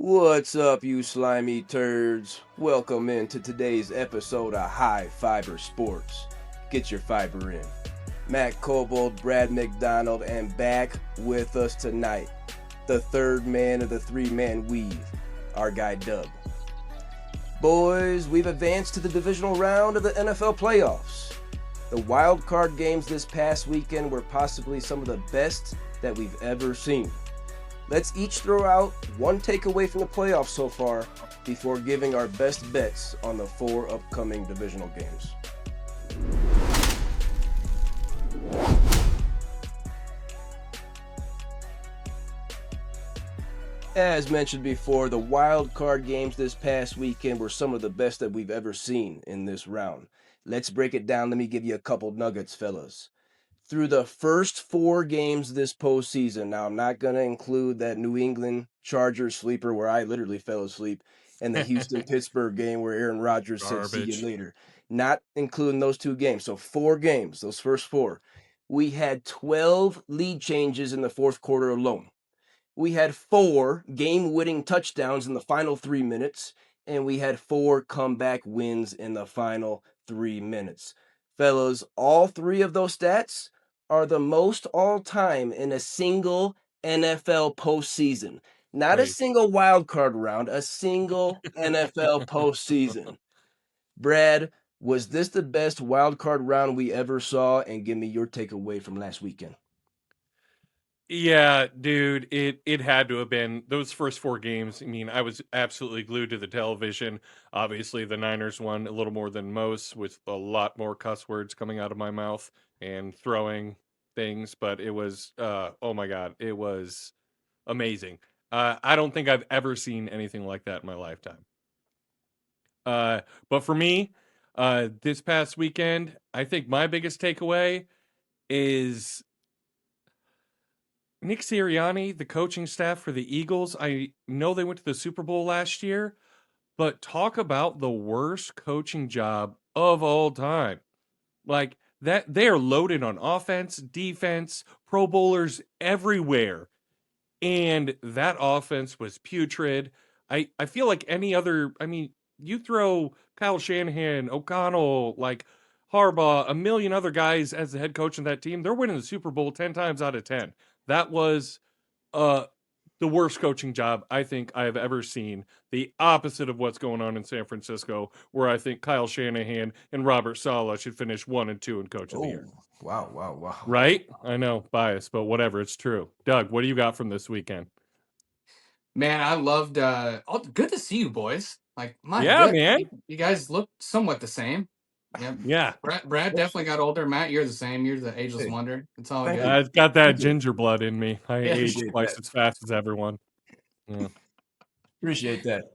What's up, you slimy turds? Welcome into today's episode of High Fiber Sports. Get your fiber in. Matt Kobold, Brad McDonald, and back with us tonight, the third man of the three-man weave, our guy Doug. Boys, we've advanced to the divisional round of the NFL playoffs. The wild card games this past weekend were possibly some of the best that we've ever seen. Let's each throw out one takeaway from the playoffs so far before giving our best bets on the 4 upcoming divisional games. As mentioned before, the wild card games this past weekend were some of the best that we've ever seen in this round. Let's break it down. Let me give you a couple nuggets, fellas. Through the first 4 games this postseason, now I'm not going to include that New England Chargers sleeper where I literally fell asleep, and the Houston-Pittsburgh game where Aaron Rodgers said, see you later. Not including those 2 games. So 4 games, those first 4. We had 12 lead changes in the fourth quarter alone. We had 4 game-winning touchdowns in the final 3 minutes, and we had 4 comeback wins in the final 3 minutes. Fellas, all 3 of those stats are the most all-time in a single NFL postseason. Not a single wild card round, a single NFL postseason. Brad, was this the best wild card round we ever saw? And give me your takeaway from last weekend. Yeah, dude, it had to have been those first 4 games. I mean, I was absolutely glued to the television. Obviously, the Niners won a little more than most, with a lot more cuss words coming out of my mouth and throwing things, but it was oh my God, it was amazing. I don't think I've ever seen anything like that in my lifetime. But for me, this past weekend, I think my biggest takeaway is Nick Sirianni, the coaching staff for the Eagles. I know they went to the Super Bowl last year, but talk about the worst coaching job of all time. Like that, they are loaded on offense, defense, Pro Bowlers everywhere. And that offense was putrid. I feel like any other, I mean, you throw Kyle Shanahan, O'Connell, like Harbaugh, a million other guys as the head coach of that team, they're winning the Super Bowl 10 times out of 10. That was uh the worst coaching job I think I have ever seen. The opposite of what's going on in San Francisco, where I think Kyle Shanahan and Robert Saleh should finish 1 and 2 in Coach of the Year. Wow. Right? I know, bias, but whatever, it's true. Doug, what do you got from this weekend? Man, I loved good to see you boys. Like, my Yeah, goodness, man. you guys look somewhat the same. Yeah. Yeah. Brad definitely got older. Matt, you're the same. You're the ageless wonder. It's all Thank good. you. It's got that ginger blood in me. I Yeah. age Appreciate twice that. as fast as everyone. Yeah. Appreciate that.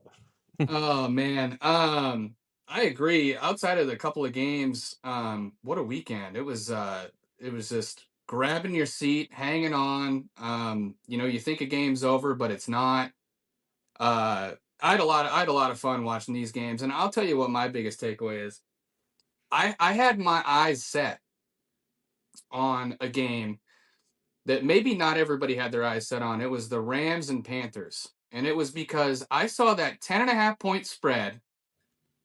Oh man. I agree. Outside of the couple of games, what a weekend. It was just grabbing your seat, hanging on. You think a game's over, but it's not. I had a lot of fun watching these games, and I'll tell you what my biggest takeaway is. I had my eyes set on a game that maybe not everybody had their eyes set on. It was the Rams and Panthers. And it was because I saw that 10.5 point spread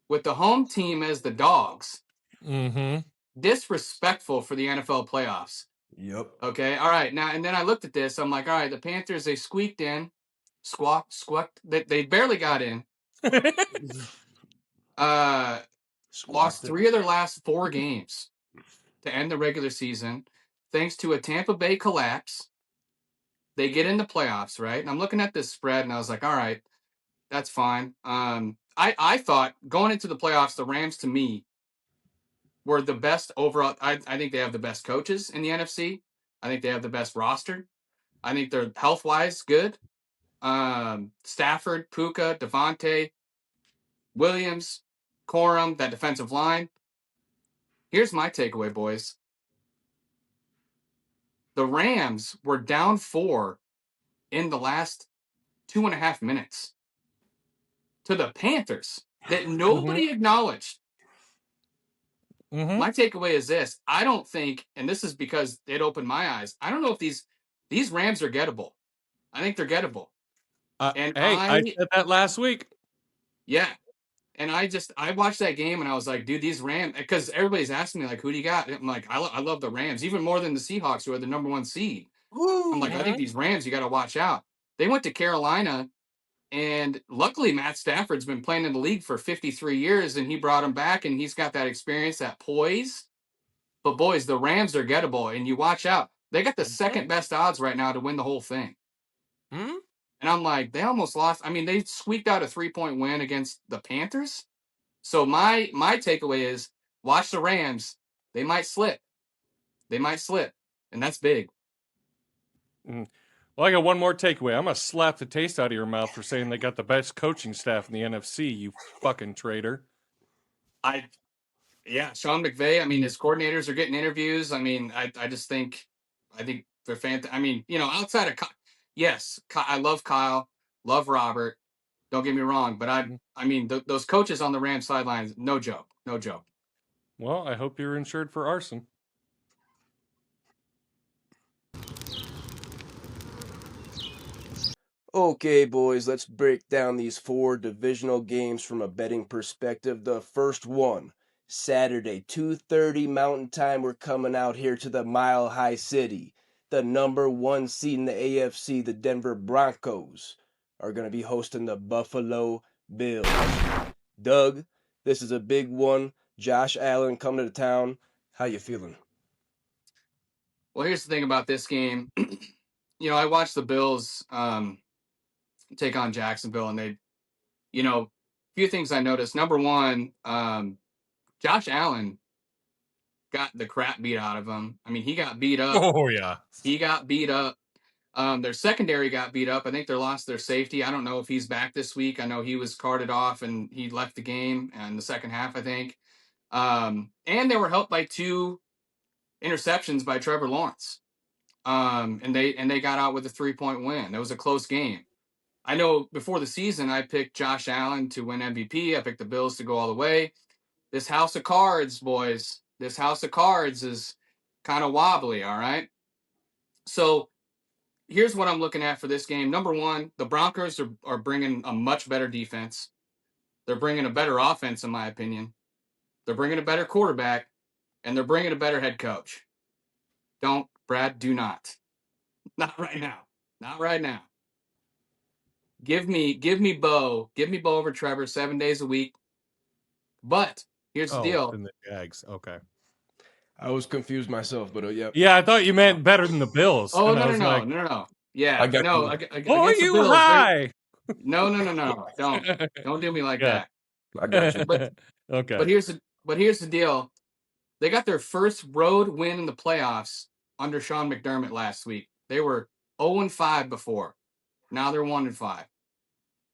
with the home team as the dogs. Mm-hmm. Disrespectful for the NFL playoffs. Yep. Okay. All right. Now, and then I looked at this. I'm like, all right, the Panthers, they squeaked in. Squawked. They barely got in. Lost 3 of their last 4 games to end the regular season, thanks to a Tampa Bay collapse. They get in the playoffs, right? And I'm looking at this spread, and I was like, all right, that's fine. I thought going into the playoffs, the Rams to me were the best overall. I think they have the best coaches in the NFC. I think they have the best roster. I think they're health wise good. Stafford, Puka, Devontae, Williams, Corum, that defensive line. Here's my takeaway, boys. The Rams were down 4 in the last 2.5 minutes to the Panthers that nobody acknowledged. Mm-hmm. My takeaway is this. I don't think, and this is because it opened my eyes, I don't know if these Rams are gettable. I think they're gettable. And I said that last week. yeah. And I watched that game and I was like, dude, these Rams, because everybody's asking me, like, who do you got? I'm like, I love the Rams, even more than the Seahawks, who are the number one seed. I'm like, I think these Rams, you got to watch out. They went to Carolina, and luckily, Matt Stafford's been playing in the league for 53 years, and he brought him back, and he's got that experience, that poise. But, boys, the Rams are gettable, and you watch out. They got the second best odds right now to win the whole thing. Hmm? And I'm like, they almost lost. I mean, they squeaked out a 3-point win against the Panthers. So my takeaway is watch the Rams. They might slip. They might slip. And that's big. Well, I got one more takeaway. I'm going to slap the taste out of your mouth for saying they got the best coaching staff in the NFC, you fucking traitor. Sean McVay, I mean, his coordinators are getting interviews. I mean, I just think they're fantastic. I mean, outside of yes, I love Kyle, love Robert. Don't get me wrong, but I mean, those coaches on the Rams sidelines, no joke, no joke. Well, I hope you're insured for arson. Okay, boys, let's break down these 4 divisional games from a betting perspective. The first one, Saturday, 2:30 Mountain Time. We're coming out here to the Mile High City. The number 1 seed in the AFC, the Denver Broncos, are going to be hosting the Buffalo Bills. Doug, this is a big one. Josh Allen coming to town. How you feeling? Well, here's the thing about this game. I watched the Bills take on Jacksonville, and they, a few things I noticed. Number one, Josh Allen got the crap beat out of him. I mean, he got beat up. Oh, yeah. He got beat up. Their secondary got beat up. I think they lost their safety. I don't know if he's back this week. I know he was carted off and he left the game in the second half, I think. And they were helped by 2 interceptions by Trevor Lawrence. And they got out with a 3-point win. It was a close game. I know before the season, I picked Josh Allen to win MVP. I picked the Bills to go all the way. This house of cards, boys, this house of cards is kind of wobbly, all right? So here's what I'm looking at for this game. Number one, the Broncos are bringing a much better defense. They're bringing a better offense, in my opinion. They're bringing a better quarterback, and they're bringing a better head coach. Do not. Not right now. Not right now. Give me Bo over Trevor 7 days a week. But here's the deal. Than the Jags. Okay. I was confused myself, but yeah. Yeah, I thought you meant better than the Bills. Oh, no. Yeah, I got you. Against the Bills. High. No. Don't do me like that. I got you. But okay. But here's the deal. They got their first road win in the playoffs under Sean McDermott last week. They were 0-5 before. Now they're 1-5.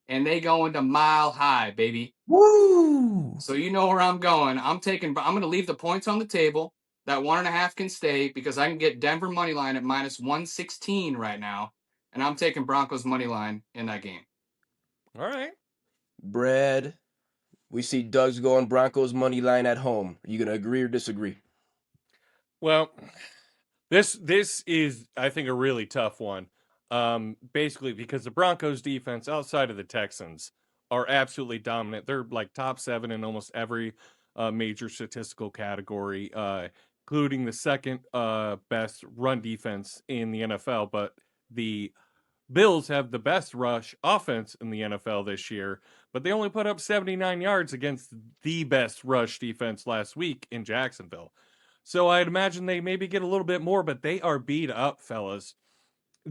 And they go into Mile High, baby. Woo! So you know where I'm going. I'm going to leave the points on the table. That 1.5 can stay because I can get Denver money line at -116 right now. And I'm taking Broncos money line in that game. All right. Brad, we see Doug's going Broncos money line at home. Are you going to agree or disagree? Well, this is, I think, a really tough one. Basically, because the Broncos defense outside of the Texans are absolutely dominant. They're like top 7 in almost every major statistical category, including the second best run defense in the NFL. But the Bills have the best rush offense in the NFL this year, but they only put up 79 yards against the best rush defense last week in Jacksonville. So I'd imagine they maybe get a little bit more, but they are beat up, fellas.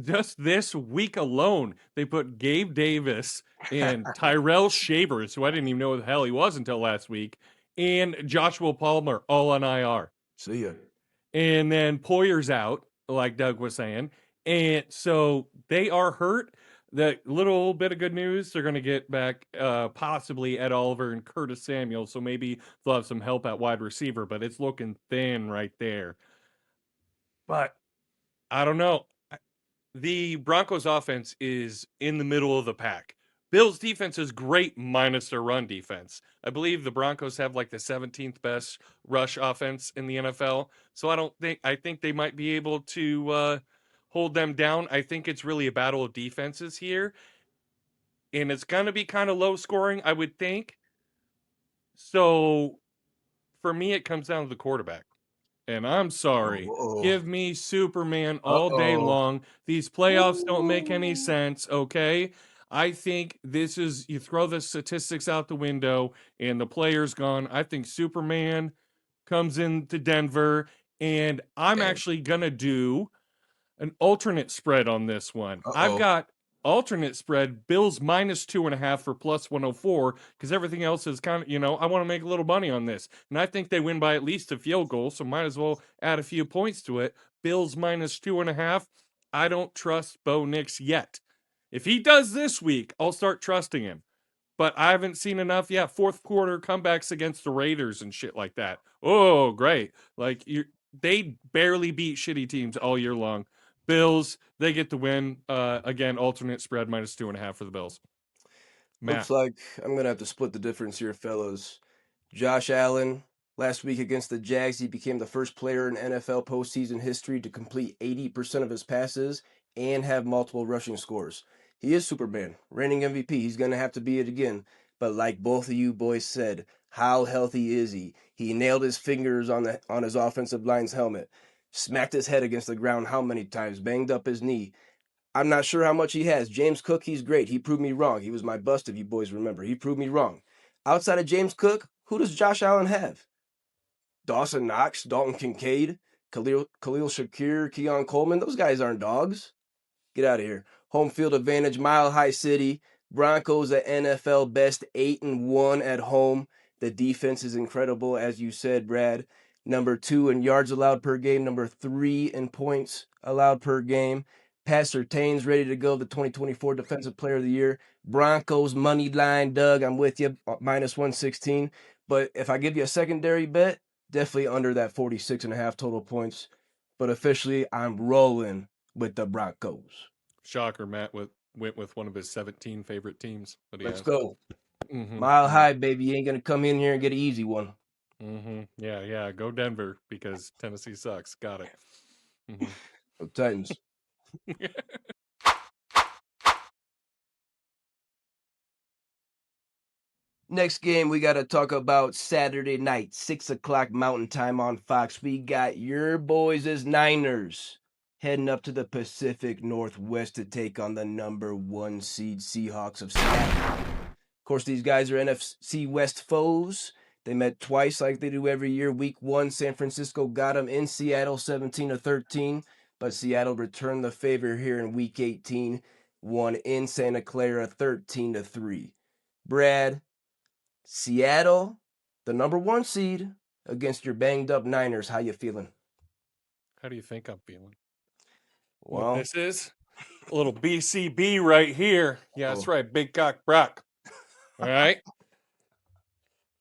Just this week alone, they put Gabe Davis and Tyrell Shavers, who I didn't even know who the hell he was until last week, and Joshua Palmer all on IR. See ya. And then Poyer's out, like Doug was saying. And so they are hurt. The little bit of good news, they're going to get back possibly Ed Oliver and Curtis Samuel. So maybe they'll have some help at wide receiver, but it's looking thin right there. But I don't know. The Broncos offense is in the middle of the pack. Bills defense is great minus their run defense. I believe the Broncos have like the 17th best rush offense in the NFL. So I think they might be able to hold them down. I think it's really a battle of defenses here. and it's going to be kind of low scoring, I would think. So for me, it comes down to the quarterback. And I'm sorry. Uh-oh. Give me Superman all day Uh-oh. long. These playoffs don't make any Ooh. sense, okay? I think this is, you throw the statistics out the window and the player's gone. I think Superman comes into Denver, and I'm Damn. actually going to do an alternate spread on this one. I've Uh-oh. got alternate spread Bills minus 2.5 for plus 104 because everything else is kind of, I want to make a little money on this. And I think they win by at least a field goal, so might as well add a few points to it. Bills minus 2.5. I don't trust Bo Nix yet. If he does this week, I'll start trusting him. But I haven't seen enough yet. Fourth quarter comebacks against the Raiders and shit like that. Oh, great. Like they barely beat shitty teams all year long. Bills, they get the win. Again, alternate spread minus 2.5 for the Bills. Looks Matt. like I'm gonna have to split the difference here, fellas. Josh Allen, last week against the Jags, he became the first player in NFL postseason history to complete 80% of his passes and have multiple rushing scores. He is Superman, reigning MVP. He's gonna have to be it again. But like both of you boys said, how healthy is he? He nailed his fingers on his offensive line's helmet, smacked his head against the ground how many times, banged up his knee. I'm not sure how much he has. James Cook, he's great. He proved me wrong. He was my bust, if you boys remember. He proved me wrong. Outside of James Cook, who does Josh Allen have? Dawson Knox, Dalton Kincaid, Khalil Shakir, Keon Coleman. Those guys aren't dogs. Get out of here. Home field advantage, Mile High City. Broncos at NFL best 8-1 at home. The defense is incredible, as you said, Brad. Number 2 in yards allowed per game. Number 3 in points allowed per game. Pat Surtain's ready to go, the 2024 Defensive Player of the Year. Broncos money line, Doug. I'm with you, minus 116. But if I give you a secondary bet, definitely under that 46.5 total points. But officially, I'm rolling with the Broncos. Shocker, Matt went with one of his 17 favorite teams that he Let's has. go. Mm-hmm. Mile high, baby. You ain't going to come in here and get an easy one. Mm-hmm. Yeah. Go Denver because Tennessee sucks. Got it. Mm-hmm. Go Titans. Next game, we got to talk about Saturday night, 6 o'clock Mountain Time on Fox. We got your boys as Niners heading up to the Pacific Northwest to take on the number 1 seed Seahawks of Seattle. Of course, these guys are NFC West foes. They met twice like they do every year. Week 1, San Francisco got them in Seattle 17-13, but Seattle returned the favor here in Week 18, won in Santa Clara 13-3. Brad, Seattle, the number 1 seed, against your banged up Niners. How you feeling? How do you think I'm feeling? Well, What this is? A little BCB right here. Yeah, that's right. Big cock Brock. All right.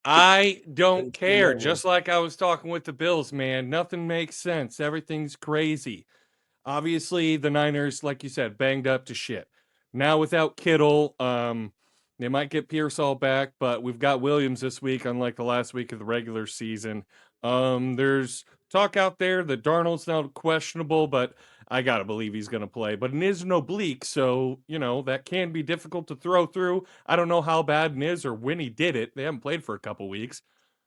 I don't care. Just like I was talking with the Bills, man. Nothing makes sense. Everything's crazy. Obviously, the Niners, like you said, banged up to shit. Now without Kittle, they might get Pearsall back, but we've got Williams this week, unlike the last week of the regular season. There's talk out there that Darnold's now questionable, but I gotta believe he's gonna play. But it is an oblique, so that can be difficult to throw through. I don't know how bad it is or when he did it. They haven't played for a couple weeks,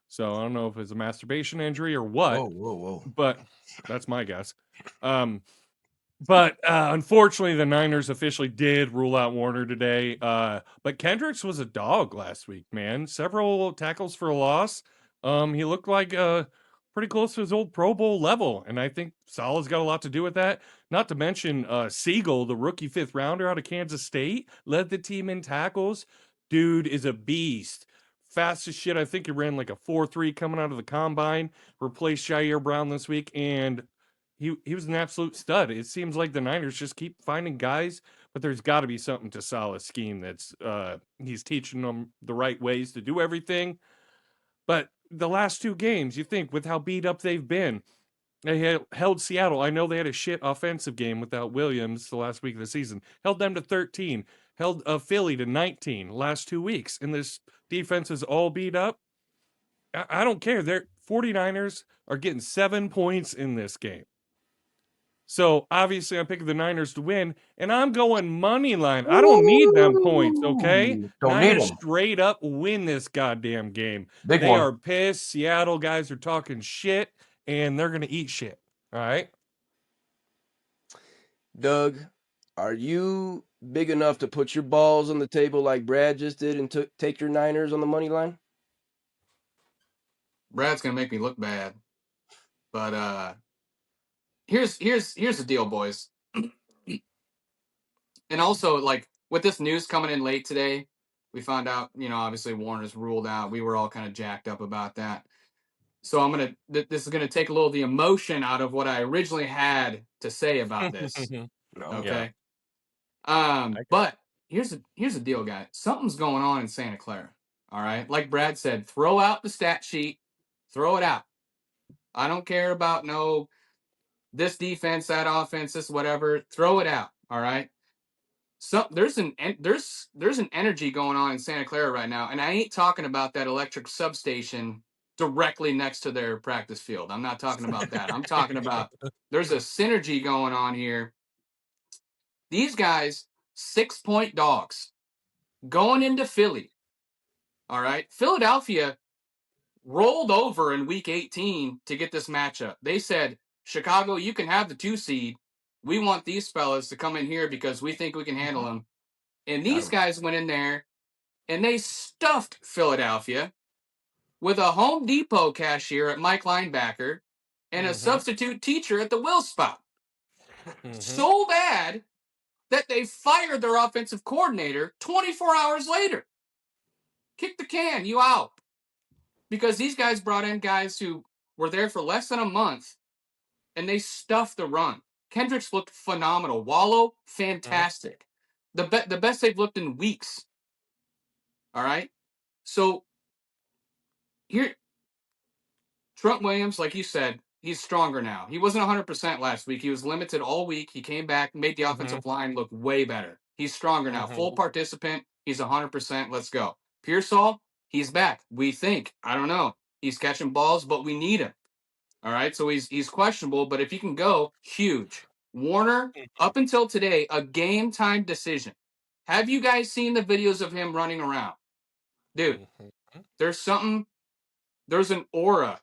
so I don't know if it's a masturbation injury or what. whoa. But that's my guess. But unfortunately, the Niners officially did rule out Warner today. But Kendricks was a dog last week, man. Several tackles for a loss. He looked like pretty close to his old Pro Bowl level, and I think Salah's got a lot to do with that. Not to mention Siegel, the rookie 5th rounder out of Kansas State, led the team in tackles. Dude is a beast. Fast as shit. I think he ran like a 4.3 coming out of the combine. Replaced Jair Brown this week, and he was an absolute stud. It seems like the Niners just keep finding guys, but there's got to be something to Salah's scheme that's he's teaching them the right ways to do everything. But the last 2 games, you think with how beat up they've been, they held Seattle. I know they had a shit offensive game without Williams the last week of the season. Held them to 13. Held Philly to 19 last 2 weeks. And this defense is all beat up. I don't care. They're 49ers are getting 7 points in this game. So obviously I'm picking the Niners to win, and I'm going money line. I don't need them points, okay? Ooh, don't need Niners them. straight up win this goddamn game. Big They one. are pissed. Seattle guys are talking shit, and they're gonna eat shit. All right. Doug, are you big enough to put your balls on the table like Brad just did and take your Niners on the money line? Brad's gonna make me look bad, but here's the deal, boys. And also, like, with this news coming in late today, we found out, obviously Warner's ruled out. We were all kind of jacked up about that. So this is gonna take a little of the emotion out of what I originally had to say about this. No. Okay. Yeah. But here's the deal, guys. Something's going on in Santa Clara. All right. Like Brad said, throw out the stat sheet, throw it out. I don't care about this defense, that offense, this whatever. Throw it out. All right. So there's an energy going on in Santa Clara right now, and I ain't talking about that electric substation directly next to their practice field. I'm not talking about that. I'm talking about there's a synergy going on here. These guys, 6-point dogs, going into Philly. All right. Philadelphia rolled over in week 18 to get this matchup. They said, Chicago, you can have the 2 seed. We want these fellas to come in here because we think we can handle them. And these guys went in there and they stuffed Philadelphia with a Home Depot cashier at Mike linebacker and a substitute teacher at the will spot. So bad that they fired their offensive coordinator 24 hours later. Kick the can, you out. Because these guys brought in guys who were there for less than a month and they stuffed the run. Kendricks looked phenomenal. Wallow, fantastic. The best they've looked in weeks. All right. So here, Trent Williams, like you said, he's stronger now. He wasn't 100% last week. He was limited all week. He came back, made the offensive line look way better. He's stronger now. Full participant. He's 100%. Let's go. Pearsall, he's back. We think. I don't know. He's catching balls, but we need him. All right. So he's questionable, but if he can go, huge. Warner, up until today, a game time decision. Have you guys seen the videos of him running around? Dude, there's an aura.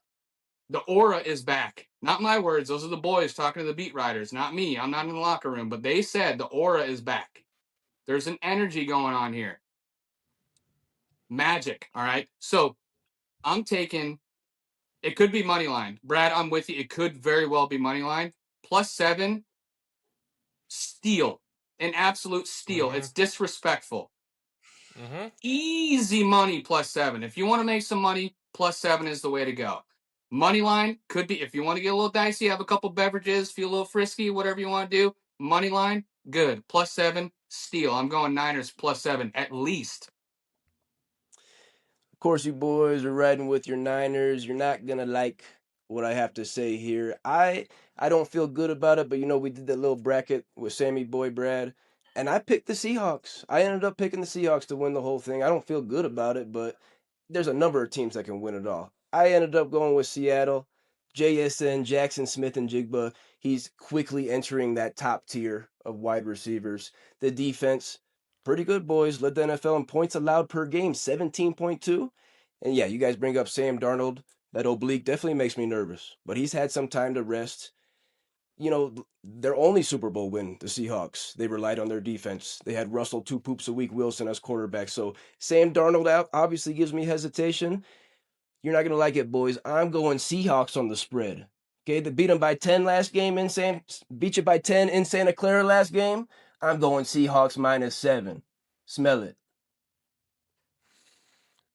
The aura is back. Not my words. Those are the boys talking to the beat writers, not me. I'm not in the locker room, but they said the aura is back. There's an energy going on here. Magic. All right. So I'm taking, it could be money line. Brad, I'm with you. It could very well be money line. +7, steal. An absolute steal. It's disrespectful. Easy money +7. If you want to make some money, +7 is the way to go. Money line could be, if you want to get a little dicey, have a couple beverages, feel a little frisky, whatever you want to do. Money line, good. +7, steal. I'm going Niners +7 at least. Of course, you boys are riding with your Niners. You're not gonna like what I have to say here. I don't feel good about it, but we did that little bracket with Sammy Boy Brad, and I picked the Seahawks. I ended up picking the Seahawks to win the whole thing. I don't feel good about it, but there's a number of teams that can win it all. I ended up going with Seattle. JSN, Jackson Smith and Jigba. He's quickly entering that top tier of wide receivers. The defense, pretty good, boys. Led the NFL in points allowed per game, 17.2. And yeah, you guys bring up Sam Darnold. That oblique definitely makes me nervous, but he's had some time to rest. Their only Super Bowl win, the Seahawks, they relied on their defense. They had Russell 2 poops a week Wilson as quarterback. So Sam Darnold out obviously gives me hesitation. You're not going to like it, boys. I'm going Seahawks on the spread. Okay, they beat them by 10 last game beat you by 10 in Santa Clara last game. I'm going Seahawks -7. Smell it.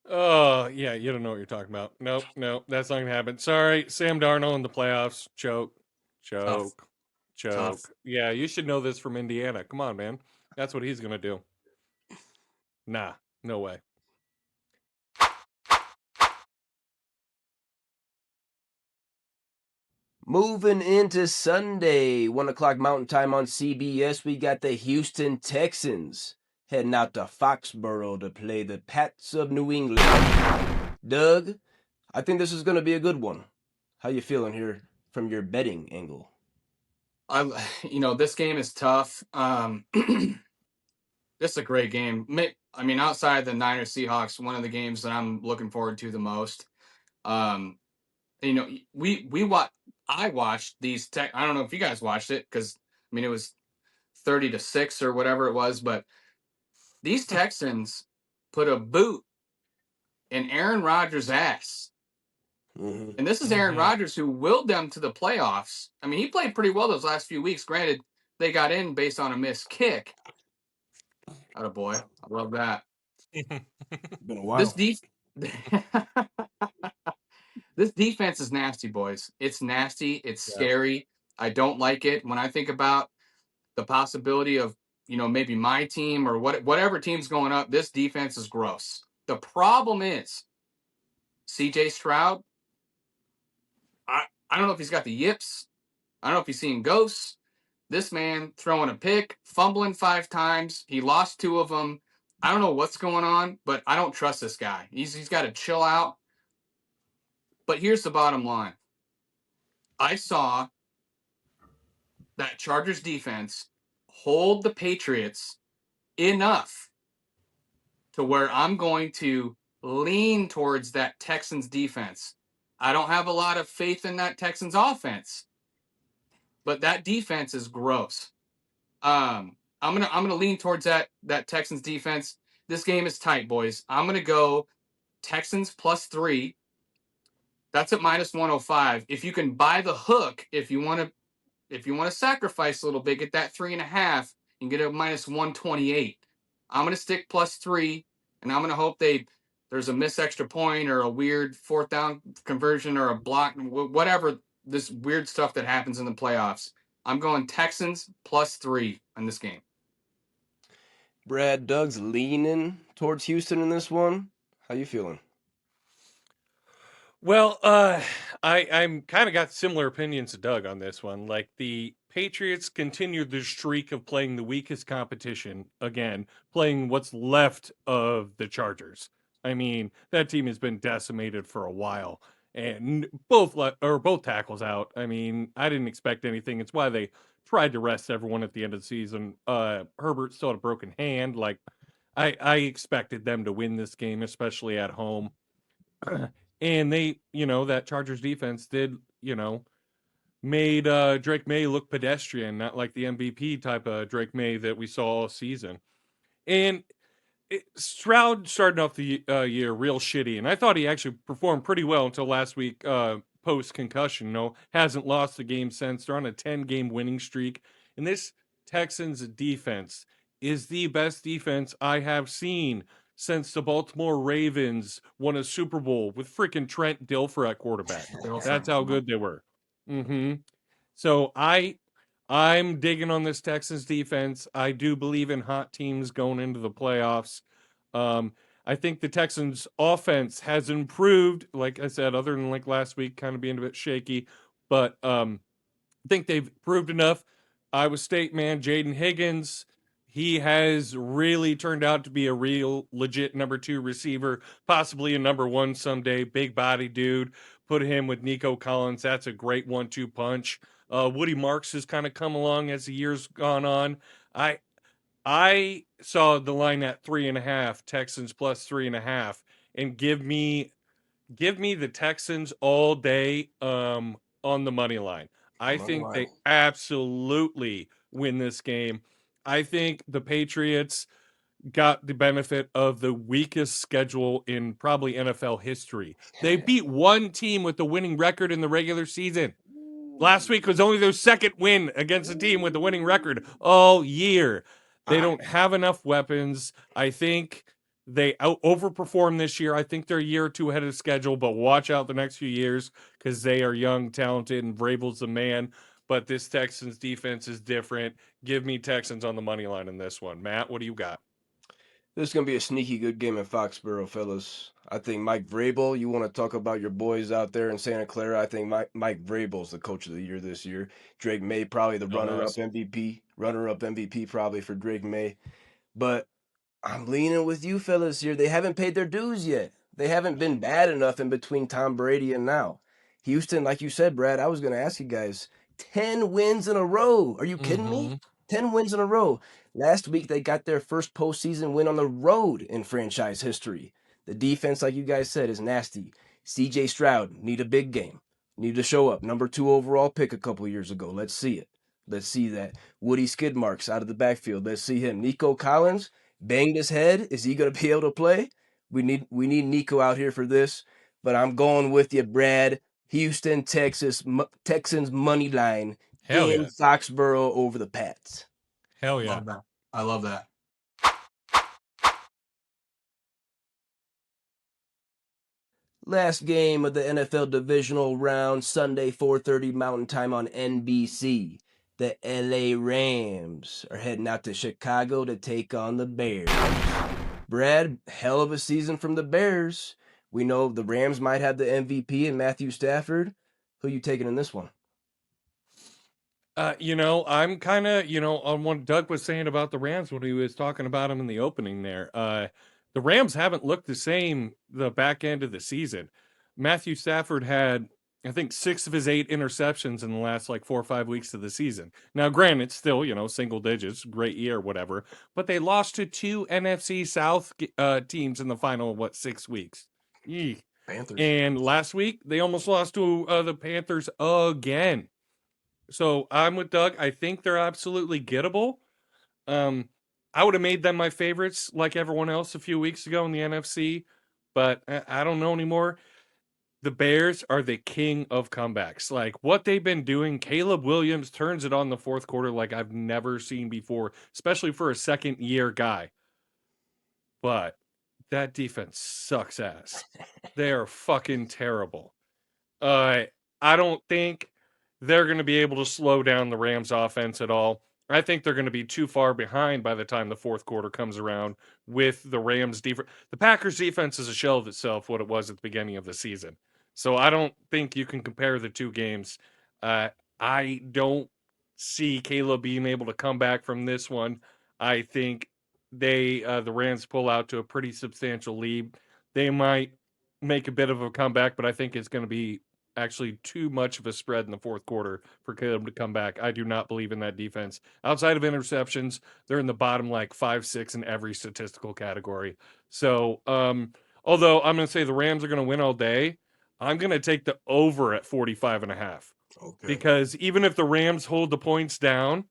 Oh, yeah, you don't know what you're talking about. Nope, that's not gonna happen. Sorry, Sam Darnold in the playoffs. Choke. Tough. Yeah, you should know this from Indiana. Come on, man. That's what he's gonna do. Nah, no way. Moving into Sunday, 1 o'clock Mountain Time on CBS, we got the Houston Texans heading out to Foxborough to play the Pats of New England. Doug, I think this is going to be a good one. How you feeling here from your betting angle? This game is tough. This is a great game. I mean, outside the Niners Seahawks, one of the games that I'm looking forward to the most. Um, I watched these I don't know if you guys watched it because I mean it was 30-6 or whatever it was, but these Texans put a boot in Aaron Rodgers' ass. Mm-hmm. And this is Aaron Rodgers who willed them to the playoffs. I mean, he played pretty well those last few weeks. Granted, they got in based on a missed kick. Attaboy. I love that. Been a This while. this defense is nasty, boys. It's nasty. It's Yeah. scary. I don't like it. When I think about the possibility of, maybe my team or whatever team's going up, this defense is gross. The problem is CJ Stroud. I don't know if he's got the yips. I don't know if he's seeing ghosts. This man throwing a pick, fumbling 5 times. He lost 2 of them. I don't know what's going on, but I don't trust this guy. He's got to chill out. But here's the bottom line. I saw that Chargers defense hold the Patriots enough to where I'm going to lean towards that Texans defense. I don't have a lot of faith in that Texans offense, but that defense is gross. I'm gonna lean towards that Texans defense. This game is tight, boys. I'm gonna go Texans +3. That's at -105. If you can buy the hook, if you want to sacrifice a little bit, get that 3.5 and get a -128. I'm gonna stick +3, and I'm gonna hope there's a missed extra point or a weird 4th down conversion or a block, whatever this weird stuff that happens in the playoffs. I'm going Texans +3 in this game. Brad, Doug's leaning towards Houston in this one. How you feeling? Well, I'm kind of got similar opinions to Doug on this one. Like the Patriots continued their streak of playing the weakest competition again, playing what's left of the Chargers. I mean, that team has been decimated for a while, and both tackles out. I mean, I didn't expect anything. It's why they tried to rest everyone at the end of the season. Herbert still had a broken hand. Like, I expected them to win this game, especially at home. And they, that Chargers defense did, made Drake May look pedestrian, not like the MVP type of Drake May that we saw all season. And Stroud started off the year real shitty, and I thought he actually performed pretty well until last week post concussion. Hasn't lost a game since. They're on a 10-game winning streak, and this Texans defense is the best defense I have seen since the Baltimore Ravens won a Super Bowl with freaking Trent Dilfer at quarterback. That's how good they were. So I'm digging on this Texans defense. I do believe in hot teams going into the playoffs. I think the Texans offense has improved, like I said, other than like last week kind of being a bit shaky, but I think they've proved enough. Iowa State, man, Jaden Higgins, he has really turned out to be a real legit number 2 receiver, possibly a number 1 someday. Big body dude. Put him with Nico Collins. That's a great 1-2 punch. Woody Marks has kind of come along as the years gone on. I saw the line at 3.5, Texans +3.5, and give me the Texans all day on the money line. I think they absolutely win this game. I think the Patriots got the benefit of the weakest schedule in probably NFL history. They beat one team with the winning record in the regular season. Last week was only their second win against a team with the winning record all year. They don't have enough weapons. I think they overperformed this year. I think they're a year or 2 ahead of schedule, but watch out the next few years because they are young, talented, and Vrabel's the man. But this Texans defense is different. Give me Texans on the money line in this one. Matt, what do you got? This is going to be a sneaky good game in Foxborough, fellas. I think Mike Vrabel, you want to talk about your boys out there in Santa Clara. I think Mike Vrabel's the coach of the year this year. Drake May, probably the runner-up MVP. Runner-up MVP probably for Drake May. But I'm leaning with you fellas here. They haven't paid their dues yet. They haven't been bad enough in between Tom Brady and now. Houston, like you said, Brad, I was going to ask you guys, 10 wins in a row. Are you kidding me? 10 wins in a row. Last week, they got their first postseason win on the road in franchise history. The defense, like you guys said, is nasty. CJ Stroud, need a big game. Need to show up. Number 2 overall pick a couple years ago. Let's see it. Let's see that. Woody Skidmarks out of the backfield. Let's see him. Nico Collins banged his head. Is he going to be able to play? We need Nico out here for this. But I'm going with you, Brad. Houston, Texans money line Hell in yeah. Foxborough over the Pats. Hell yeah. Love that. I love that. Last game of the NFL Divisional Round, Sunday, 4:30 Mountain Time on NBC. The LA Rams are heading out to Chicago to take on the Bears. Brad, hell of a season from the Bears. We know the Rams might have the MVP in Matthew Stafford. Who you taking in this one? I'm kind of, on what Doug was saying about the Rams when he was talking about them in the opening there. The Rams haven't looked the same the back end of the season. Matthew Stafford had, I think, 6 of his 8 interceptions in the last 4 or 5 weeks of the season. Now, granted, still, single digits, great year, whatever, but they lost to 2 NFC South teams in the final, 6 weeks. Eek. Panthers. And last week, they almost lost to the Panthers again. So I'm with Doug. I think they're absolutely gettable. I would have made them my favorites like everyone else a few weeks ago in the NFC, but I don't know anymore. The Bears are the king of comebacks. Like what they've been doing, Caleb Williams turns it on the fourth quarter like I've never seen before, especially for a second-year guy. But that defense sucks ass. They are fucking terrible. I don't think they're going to be able to slow down the Rams offense at all. I think they're going to be too far behind by the time the fourth quarter comes around with the Rams defense. The Packers defense is a shell of itself, what it was at the beginning of the season. So I don't think you can compare the two games. I don't see Caleb being able to come back from this one. I think the Rams pull out to a pretty substantial lead. They might make a bit of a comeback, but I think it's going to be actually too much of a spread in the fourth quarter for Caleb to come back. I do not believe in that defense. Outside of interceptions, they're in the bottom 5, 6 in every statistical category. So, although I'm going to say the Rams are going to win all day, I'm going to take the over at 45.5. Okay. Because even if the Rams hold the points down,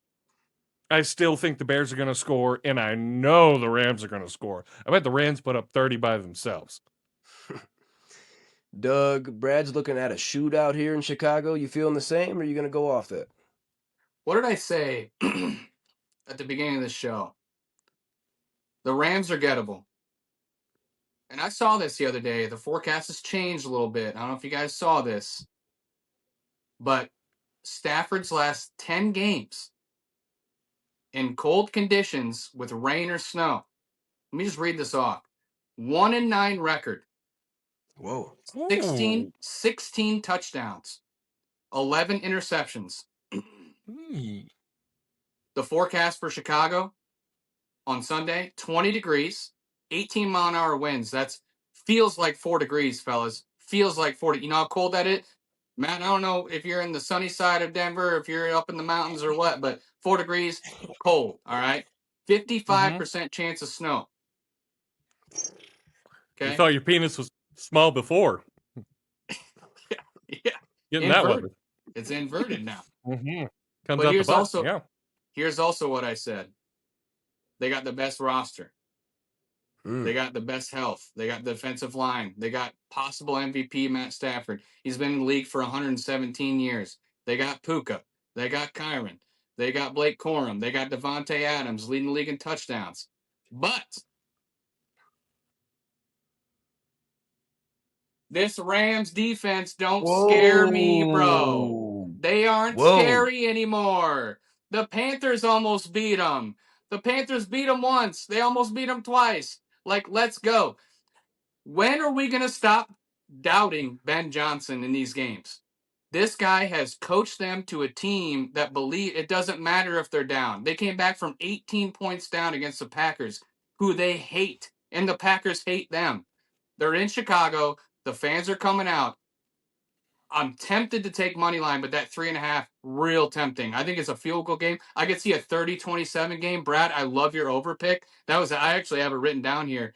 I still think the Bears are going to score, and I know the Rams are going to score. I bet the Rams put up 30 by themselves. Doug, Brad's looking at a shootout here in Chicago. You feeling the same, or are you going to go off that? What did I say at the beginning of the show? The Rams are gettable. And I saw this the other day. The forecast has changed a little bit. I don't know if you guys saw this. But Stafford's last 10 games in cold conditions with rain or snow. Let me just read this off. 1-9 record. Whoa. 16 touchdowns. 11 interceptions. The forecast for Chicago on Sunday, 20 degrees, 18 mile an hour winds. That's feels like 4 degrees, fellas. Feels like 40. You know how cold that is? Man, I don't know if you're in the sunny side of Denver, if you're up in the mountains or what, but 4 degrees, cold, all right? 55% chance of snow. Okay? You thought your penis was small before. Yeah. Getting that weather. It's inverted now. Comes But out here's the butt. also Yeah. here's also what I said. They got the best roster. They got the best health. They got the defensive line. They got possible MVP Matt Stafford. He's been in the league for 117 years. They got Puka. They got Kyron. They got Blake Corum. They got Devontae Adams leading the league in touchdowns. But this Rams defense don't scare me, bro. They aren't scary anymore. The Panthers almost beat them. The Panthers beat them once. They almost beat them twice. Let's go. When are we going to stop doubting Ben Johnson in these games? This guy has coached them to a team that believe it doesn't matter if they're down. They came back from 18 points down against the Packers, who they hate, and the Packers hate them. They're in Chicago. The fans are coming out. I'm tempted to take money line, but that 3.5 real tempting. I think it's a field goal game. I could see a 30-27 game. Brad, I love your over pick. I actually have it written down here.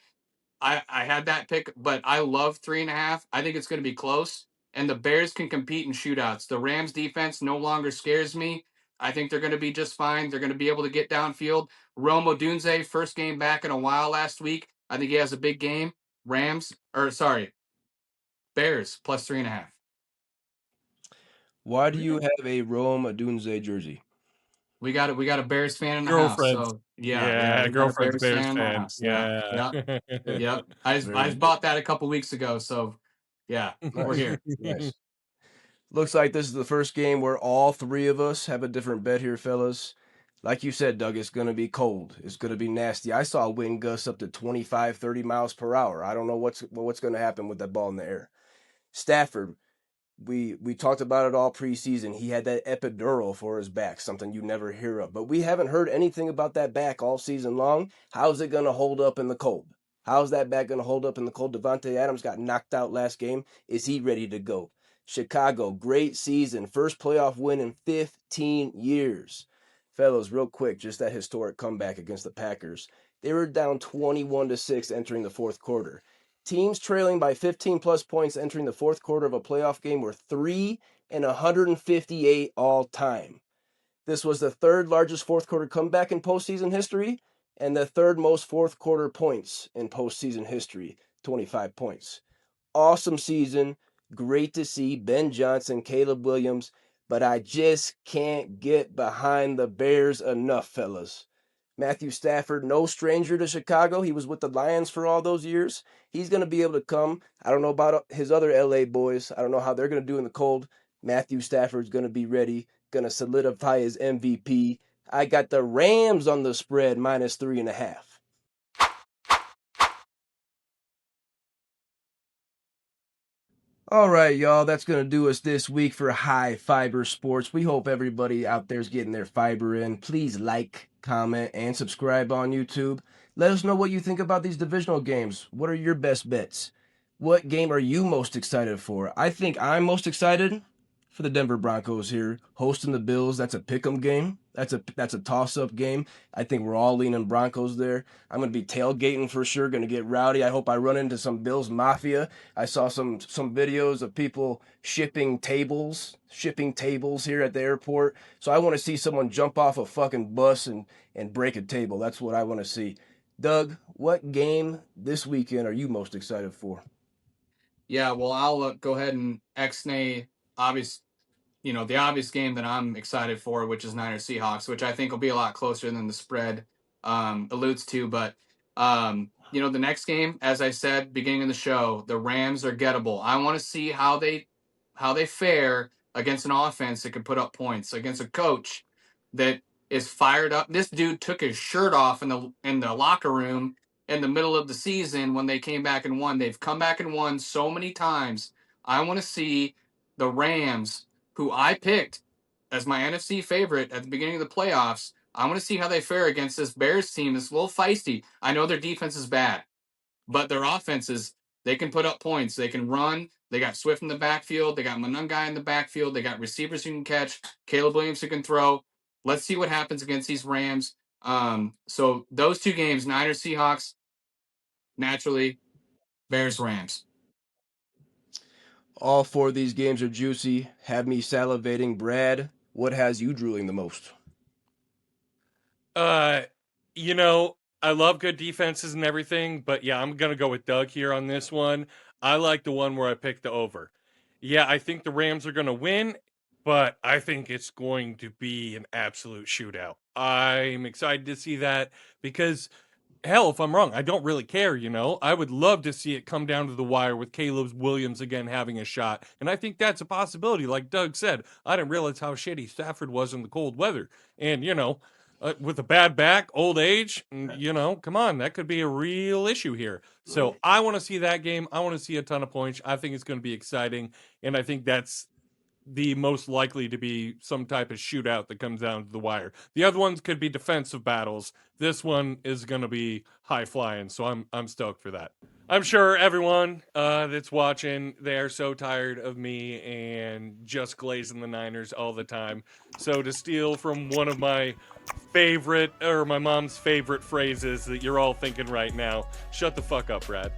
I had that pick, but I love 3.5. I think it's going to be close, and the Bears can compete in shootouts. The Rams defense no longer scares me. I think they're going to be just fine. They're going to be able to get downfield. Rome Odunze, first game back in a while last week. I think he has a big game. Bears plus 3.5. Why do you have a Rome Odunze jersey? We got a Bears fan in the house, Girlfriend. so yeah, Yeah, we got a girlfriend's Bears Bears fan in the fan. house. Yeah, Yeah. yeah, yep. I Very just bought that a couple weeks ago, so yeah, we're nice. here. Nice. Looks like this is the first game where all three of us have a different bet here, fellas. Like you said, Doug, it's going to be cold. It's going to be nasty. I saw wind gusts up to 25, 30 miles per hour. I don't know what's going to happen with that ball in the air. Stafford, we talked about it all preseason. He had that epidural for his back, something you never hear of. But we haven't heard anything about that back all season long. How's it going to hold up in the cold? How's that back going to hold up in the cold? Devontae Adams got knocked out last game. Is he ready to go? Chicago, great season. First playoff win in 15 years. Fellas, real quick, just that historic comeback against the Packers. They were down 21-6 entering the fourth quarter. Teams trailing by 15 plus points entering the fourth quarter of a playoff game were 3 and 158 all time. This was the third largest fourth quarter comeback in postseason history and the third most fourth quarter points in postseason history, 25 points. Awesome season. Great to see Ben Johnson, Caleb Williams, but I just can't get behind the Bears enough, fellas. Matthew Stafford, no stranger to Chicago. He was with the Lions for all those years. He's going to be able to come. I don't know about his other LA boys. I don't know how they're going to do in the cold. Matthew Stafford's going to be ready, going to solidify his MVP. I got the Rams on the spread minus 3.5. All right, y'all, that's going to do us this week for High Fiber Sports. We hope everybody out there's getting their fiber in. Please like, comment, and subscribe on YouTube. Let us know what you think about these divisional games. What are your best bets? What game are you most excited for? I think I'm most excited for the Denver Broncos here, hosting the Bills. That's a pick'em game. That's a toss-up game. I think we're all leaning Broncos there. I'm going to be tailgating for sure, going to get rowdy. I hope I run into some Bills Mafia. I saw some videos of people shipping tables here at the airport. So I want to see someone jump off a fucking bus and break a table. That's what I want to see. Doug, what game this weekend are you most excited for? Yeah, well, I'll go ahead and ex-nay the obvious game that I'm excited for, which is Niners Seahawks, which I think will be a lot closer than the spread alludes to. But the next game, as I said beginning of the show, the Rams are gettable. I want to see how they fare against an offense that can put up points, against a coach that is fired up. This dude took his shirt off in the locker room in the middle of the season when they came back and won. They've come back and won so many times. I want to see the Rams, who I picked as my NFC favorite at the beginning of the playoffs. I want to see how they fare against this Bears team that's a little feisty. I know their defense is bad, but their offenses, they can put up points. They can run. They got Swift in the backfield. They got Monungai in the backfield. They got receivers who can catch. Caleb Williams who can throw. Let's see what happens against these Rams. So those two games, Niners, Seahawks, naturally, Bears, Rams. All four of these games are juicy, have me salivating. Brad, what has you drooling the most? Uh, you know, I love good defenses and everything, but yeah, I'm gonna go with Doug here on this one. I like the one where I picked the over. Yeah, I think the Rams are gonna win, but I think it's going to be an absolute shootout. I'm excited to see that because hell, if I'm wrong, I don't really care. I would love to see it come down to the wire with Caleb Williams again having a shot. And I think that's a possibility. Like Doug said, I didn't realize how shitty Stafford was in the cold weather. And, with a bad back, old age, come on, that could be a real issue here. So I want to see that game. I want to see a ton of points. I think it's going to be exciting. And I think that's the most likely to be some type of shootout that comes down to the wire. The other ones could be defensive battles. This one is going to be high flying, so I'm stoked for that. I'm sure everyone that's watching, they're so tired of me and just glazing the Niners all the time. So to steal from one of my favorite, or my mom's favorite phrases that you're all thinking right now, shut the fuck up, Brad.